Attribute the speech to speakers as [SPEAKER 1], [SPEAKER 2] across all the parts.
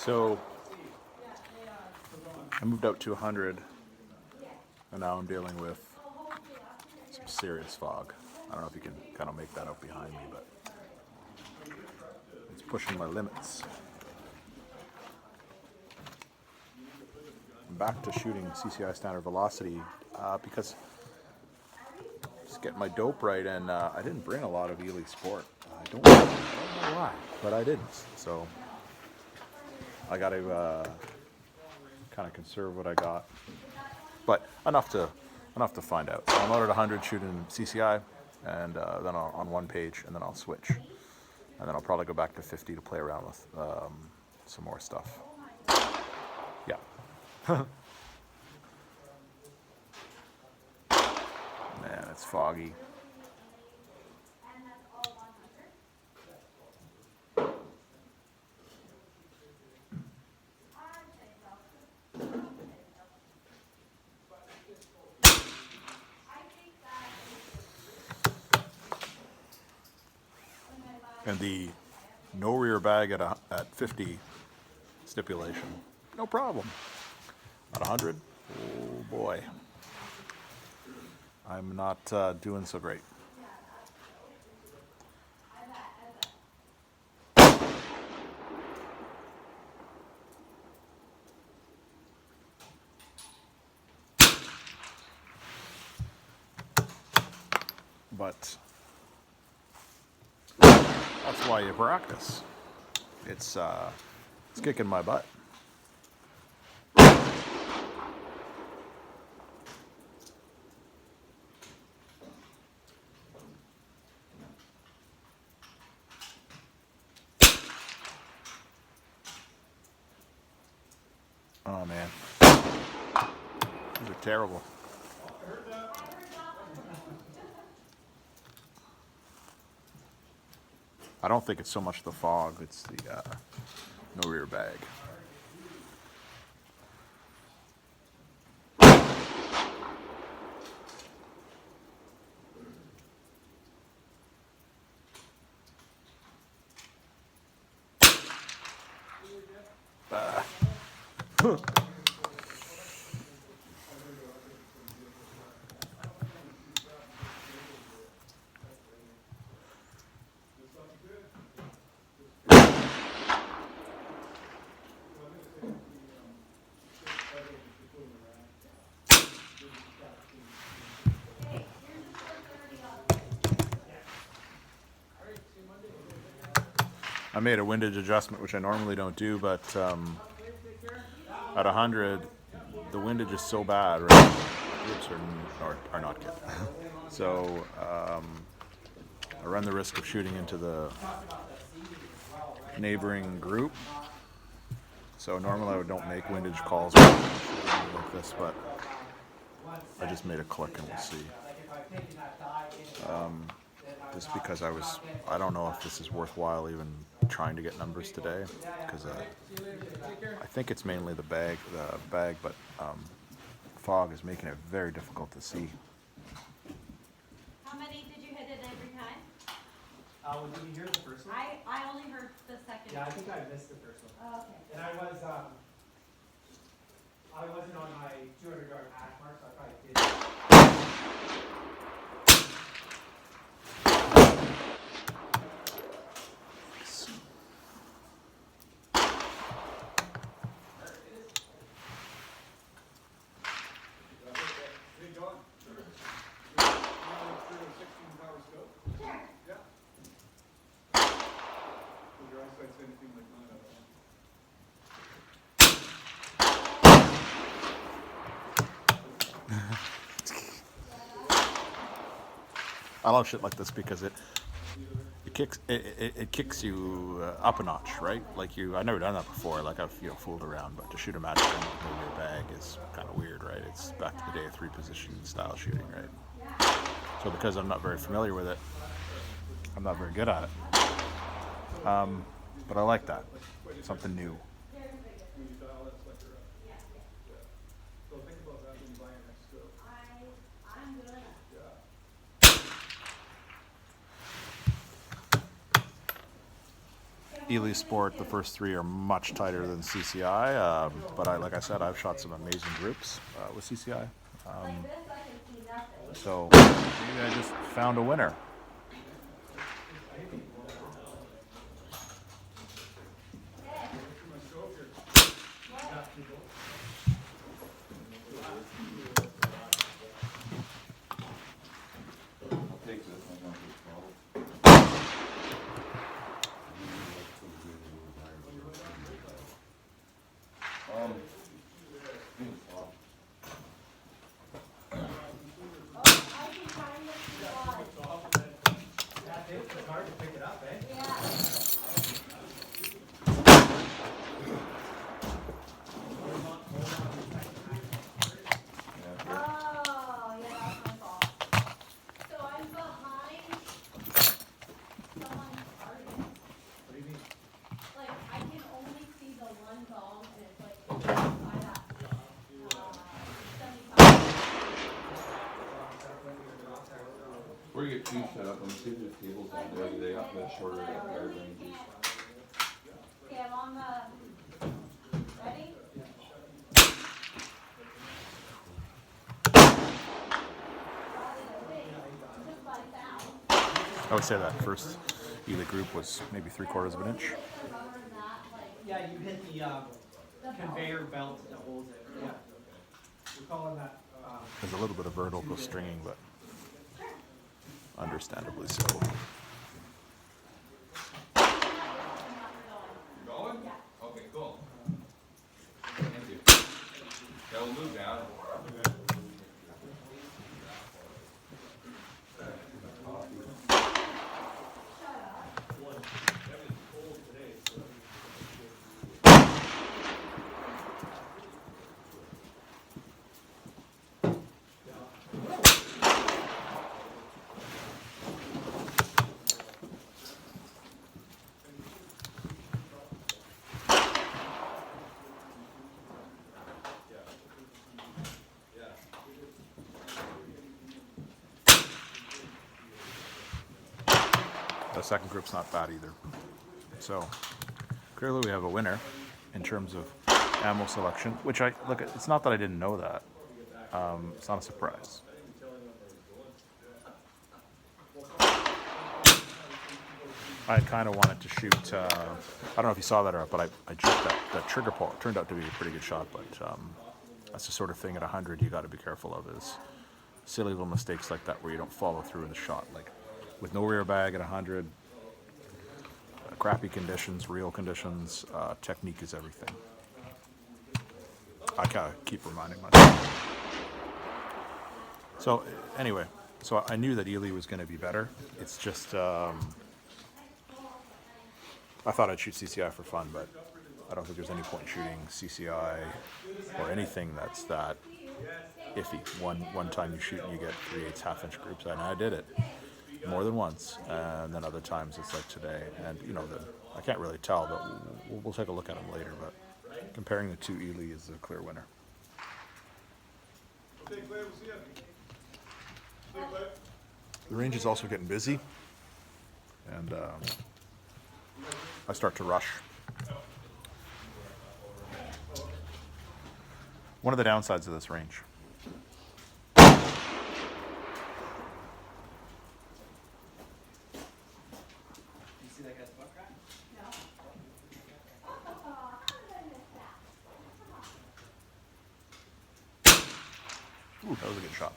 [SPEAKER 1] So I moved out to 100, and now I'm dealing with some serious fog. I don't know if you can kind of make that out behind me, but it's pushing my limits. I'm back to shooting CCI standard velocity because just getting my dope right, and I didn't bring a lot of Ely Sport. I don't know why, but I didn't. So I got to kind of conserve what I got, but enough to find out. So I'm out at 100 shooting CCI, and then on one page, and then I'll switch, and then I'll probably go back to 50 to play around with some more stuff. Yeah. Man, it's foggy. And the no rear bag at 50 stipulation, no problem. At 100, oh boy, I'm not doing so great. But that's why you practice. It's kicking my butt. Oh man, these are terrible. I don't think it's so much the fog, it's the no rear bag. I made a windage adjustment, which I normally don't do, but at 100, the windage is so bad, right? Groups are not good. So I run the risk of shooting into the neighboring group. So normally I don't make windage calls like this, but I just made a click and we'll see. Just because I don't know if this is worthwhile even trying to get numbers today, because I think it's mainly the bag, but fog is making it very difficult to see.
[SPEAKER 2] How many did you hit it every time?
[SPEAKER 3] Well, did you hear the first one?
[SPEAKER 2] I only heard the second
[SPEAKER 3] Yeah, I
[SPEAKER 2] one.
[SPEAKER 3] think I missed the first one.
[SPEAKER 2] Oh, okay.
[SPEAKER 3] And I wasn't on my 200-yard hash mark, so I probably did.
[SPEAKER 1] I love shit like this because it kicks you up a notch, right? Like I've never done that before. Like I've fooled around, but to shoot a magic gun with your bag is kind of weird, right? It's back to the day of 3-position style shooting, right? So because I'm not very familiar with it, I'm not very good at it. But I like that, something new. Ely Sport, the first three are much tighter than CCI, but like I said, I've shot some amazing groups with CCI. So maybe I just found a winner.
[SPEAKER 3] It's hard to pick it up, eh?
[SPEAKER 2] Oh, yeah, that's my fault. So I'm behind someone's target.
[SPEAKER 3] What do you mean?
[SPEAKER 2] Like, I can only see the one ball, and it's like inside that, 75.
[SPEAKER 4] Before you get too set up, let me see if there's tables on there. They got the shorter yard ranges.
[SPEAKER 2] Okay, I'm on the, ready? Just by sound.
[SPEAKER 1] I would say that first Ely group was maybe 3/4 of an inch.
[SPEAKER 3] Yeah, you hit the conveyor belt that holds it. Yeah. We're calling that.
[SPEAKER 1] There's a little bit of vertical stringing, but understandably so.
[SPEAKER 4] Going? Okay, cool. Thank you. Yeah, we'll move down.
[SPEAKER 1] The second group's not bad either. So clearly we have a winner in terms of ammo selection, which I look at. It's not that I didn't know that. It's not a surprise. I kind of wanted to shoot. I don't know if you saw that or not, but I jerked that trigger pull. It turned out to be a pretty good shot, but that's the sort of thing at 100 you got to be careful of. Is silly little mistakes like that where you don't follow through in the shot. Like with no rear bag at 100, crappy conditions, real conditions, technique is everything. I kind of keep reminding myself. So anyway, so I knew that Ely was going to be better. It's just I thought I'd shoot CCI for fun, but I don't think there's any point shooting CCI or anything that's that iffy. One time you shoot and you get 3/8 half-inch groups, and I did it more than once, and then other times it's like today. And you know, I can't really tell, but we'll take a look at them later. But comparing the two, Ely is the clear winner. The range is also getting busy, and I start to rush. One of the downsides of this range. Ooh, that was a good shot.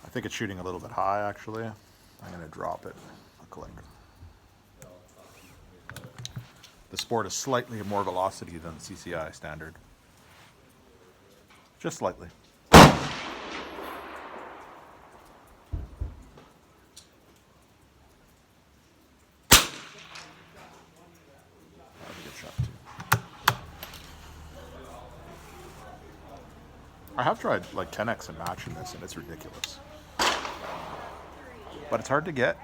[SPEAKER 1] I think it's shooting a little bit high, actually. I'm going to drop it a click. The Sport is slightly more velocity than CCI standard. Just slightly. That was a good shot, too. I have tried like 10x and matching this, and it's ridiculous. But it's hard to get.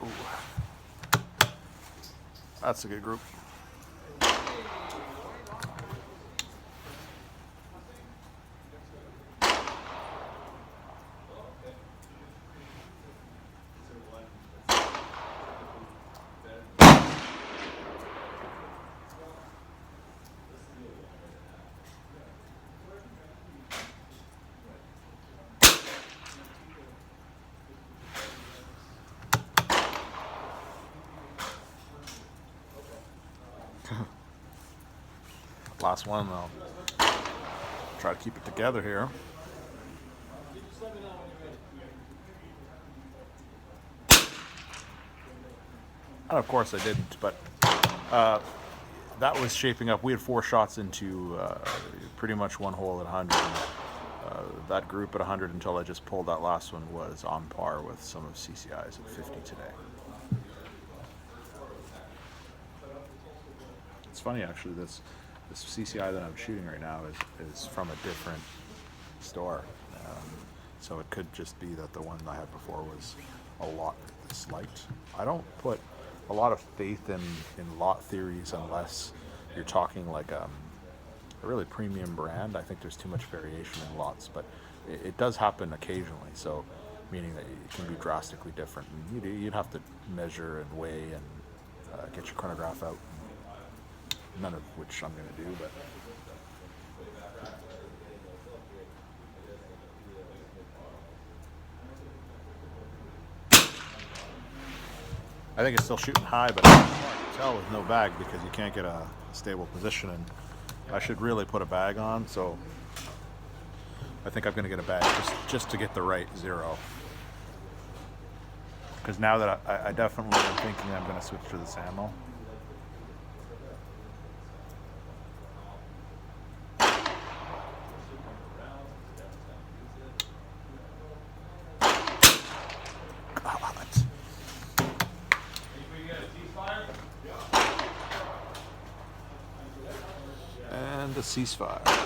[SPEAKER 1] Ooh. That's a good group. Last one, I'll try to keep it together here. And of course I didn't, but that was shaping up. We had 4 shots into pretty much one hole at 100. That group at 100 until I just pulled that last one was on par with some of CCI's at 50 today. It's funny actually, this CCI that I'm shooting right now is from a different store. So it could just be that the one I had before was a lot slight. I don't put a lot of faith in lot theories unless you're talking like a really premium brand. I think there's too much variation in lots, but it does happen occasionally. So meaning that it can be drastically different. And you'd have to measure and weigh and get your chronograph out. None of which I'm going to do, but I think it's still shooting high, but it's hard to tell with no bag because you can't get a stable position, and I should really put a bag on, so I think I'm going to get a bag just to get the right zero. Because now that I definitely am thinking I'm going to switch to this ammo. And a ceasefire.